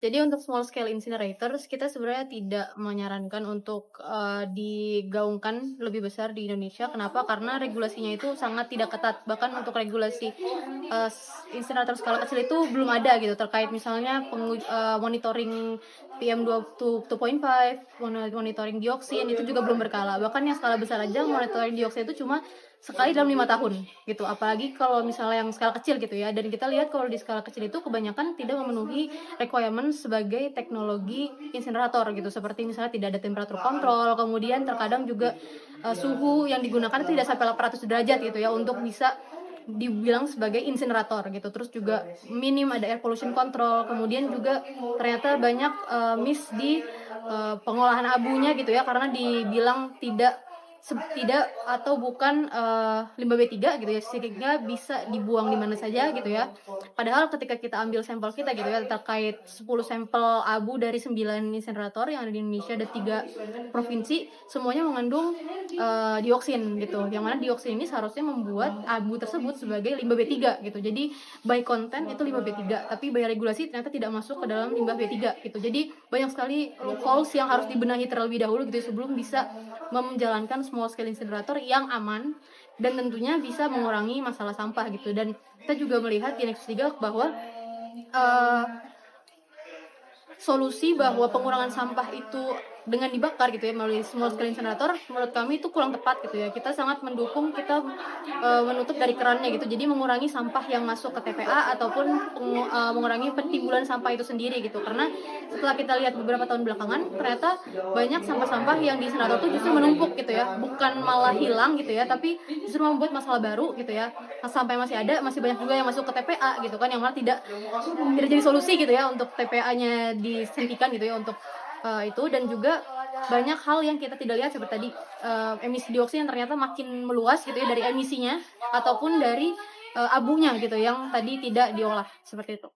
Jadi untuk small scale incinerators kita sebenarnya tidak menyarankan untuk, digaungkan lebih besar di Indonesia. Kenapa? Karena regulasinya itu sangat tidak ketat. Bahkan untuk regulasi, insinerator skala kecil itu belum ada gitu terkait misalnya monitoring PM2.5, monitoring dioksin itu juga belum berkala. Bahkan yang skala besar aja monitoring dioksin itu cuma sekali dalam 5 tahun gitu, apalagi kalau misalnya yang skala kecil gitu ya, dan kita lihat kalau di skala kecil itu kebanyakan tidak memenuhi requirement sebagai teknologi insinerator gitu, seperti misalnya tidak ada temperatur kontrol, kemudian terkadang juga, suhu yang digunakan tidak sampai 800 derajat gitu ya untuk bisa dibilang sebagai insinerator gitu. Terus juga minim ada air pollution control, kemudian juga ternyata banyak, miss di, pengolahan abunya gitu ya, karena dibilang tidak atau bukan, limbah B3 gitu ya, sehingga bisa dibuang di mana saja gitu ya. Padahal ketika kita ambil sampel kita gitu ya, terkait 10 sampel abu dari 9 insinerator yang ada di Indonesia, ada 3 provinsi, semuanya mengandung, dioksin gitu, yang mana dioksin ini seharusnya membuat abu tersebut sebagai limbah B3 gitu. Jadi by content itu limbah B3, tapi by regulasi ternyata tidak masuk ke dalam limbah B3 gitu. Jadi banyak sekali loopholes yang harus dibenahi terlebih dahulu gitu ya, sebelum bisa menjalankan small scale incinerator yang aman dan tentunya bisa mengurangi masalah sampah gitu. Dan kita juga melihat di Nexus 3 bahwa, eee, solusi bahwa pengurangan sampah itu dengan dibakar gitu ya melalui small scale incinerator menurut kami itu kurang tepat gitu ya. Kita sangat mendukung kita, menutup dari kerannya gitu. Jadi mengurangi sampah yang masuk ke TPA ataupun mengurangi pentimbunan sampah itu sendiri gitu. Karena setelah kita lihat beberapa tahun belakangan ternyata banyak sampah-sampah yang di insinerator tuh justru menumpuk gitu ya. Bukan malah hilang gitu ya, tapi justru membuat masalah baru gitu ya. Sampah yang masih ada, masih banyak juga yang masuk ke TPA gitu kan, yang mana tidak jadi solusi gitu ya untuk TPA-nya dihentikan gitu ya untuk, itu. Dan juga banyak hal yang kita tidak lihat seperti tadi, emisi dioksin yang ternyata makin meluas gitu ya dari emisinya ataupun dari, abunya gitu yang tadi tidak diolah, seperti itu.